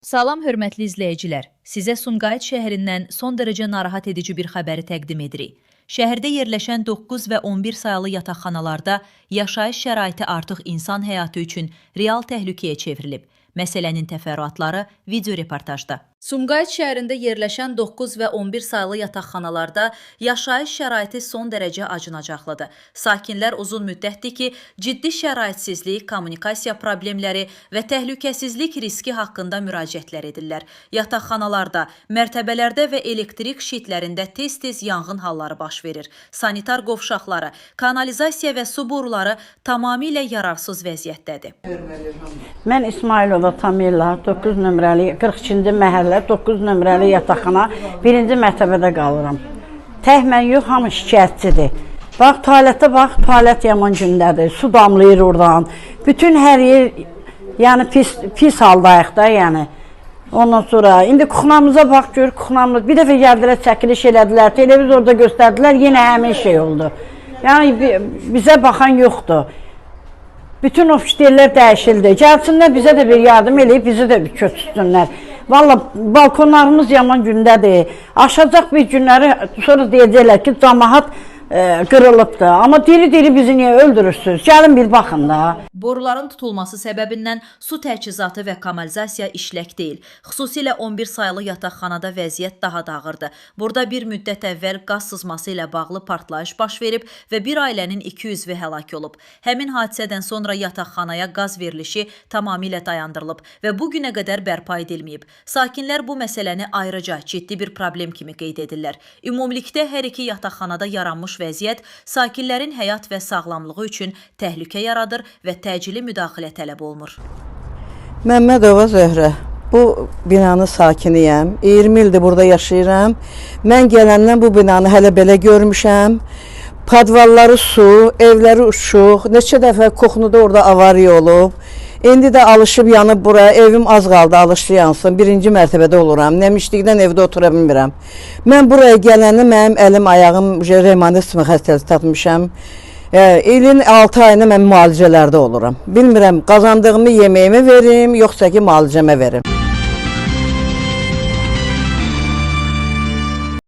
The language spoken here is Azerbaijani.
Salam hörmətli izləyicilər. Sizə Sumqayıt şəhərindən son dərəcə narahat edici bir xəbəri təqdim edirik. Şəhərdə yerləşən 9 və 11 sayılı yataqxanalarda yaşayış şəraiti artıq insan həyatı üçün real təhlükəyə çevrilib. Məsələnin təfərrüatları video reportajda. Sumqayıt şəhərində yerləşən 9 və 11 sayılı yataqxanalarda yaşayış şəraiti son dərəcə acınacaqlıdır. Sakinlər uzun müddətdir ki, ciddi şəraitsizlik, kommunikasiya problemləri və təhlükəsizlik riski haqqında müraciətlər edirlər. Yataqxanalarda, mərtəbələrdə və elektrik şitlərində tez-tez yanğın halları baş verir. Sanitar qovşaqları, kanalizasiya və su boruları tamamilə yararsız vəziyyətdədir. Mən İsmailova Tamila, 9 nömrəli, 42-ci məhəllə, 9 nömrəli yataqxana, 1-ci mərtəbədə qalıram. Tək mən yox, hamı şikayətçidir. Bax, tualətə bax, tualət yaman gündədir, su damlayır oradan. Bütün hər yer, yəni pis haldayıq da, yəni. Ondan sonra, indi kuxnamıza bax, gör, kuxnamız, bir dəfə gəldilər, çəkiliş elədilər, televizorda göstərdilər, yenə həmin şey oldu. Yəni, bizə baxan yoxdur. Bütün ofisiyerlər dəyişildi. Gəlsinlər, bizə də bir yardım eləyib, bizi də bir köçürsünlər. Valla, balkonlarımız yaman gündədir. Aşacaq bir günləri, sonra deyəcəklər ki, camaat qırılıbdır. Amma diri-diri bizi niyə öldürürsünüz? Gəlin bir baxın da. Boruların tutulması səbəbindən su təchizatı və kanalizasiya işlək deyil. Xüsusilə 11 sayılı yataqxanada vəziyyət daha da ağırdır. Burada bir müddət əvvəl qaz sızması ilə bağlı partlayış baş verib və bir ailənin 2 üzvü həlak olub. Həmin hadisədən sonra yataqxanaya qaz verilişi tamamilə dayandırılıb və bu günə qədər bərpa edilməyib. Sakinlər bu məsələni ayrıca ciddi bir problem kimi qeyd edirlər. Ümumilikdə hər iki yataqxanada yaranmış vəziyyət sakinlərin həyat və sağlamlığı üçün təhlükə yaradır və təcili müdaxilə tələb olunur. Məmmədova Zöhrə, bu binanın sakiniyəm. 20 ildir burada yaşayıram. Mən gələndən bu binanı hələ belə görmüşəm. Padvalları su, evləri uçuq, neçə dəfə Koxnuda orada avariya olub. İndi də alışıb yanıb buraya, evim az qaldı alışlı yansın, 1-ci mərtəbədə oluram. Nəmişlikdən evdə otura bilmirəm. Mən buraya gələndə mənim əlim, ayağım revmatizm xəstəliyi tatmışam. İlin 6 ayında mən müalicələrdə oluram. Bilmirəm, qazandığımı yeməyimi verim, yoxsa ki müalicəmə verim.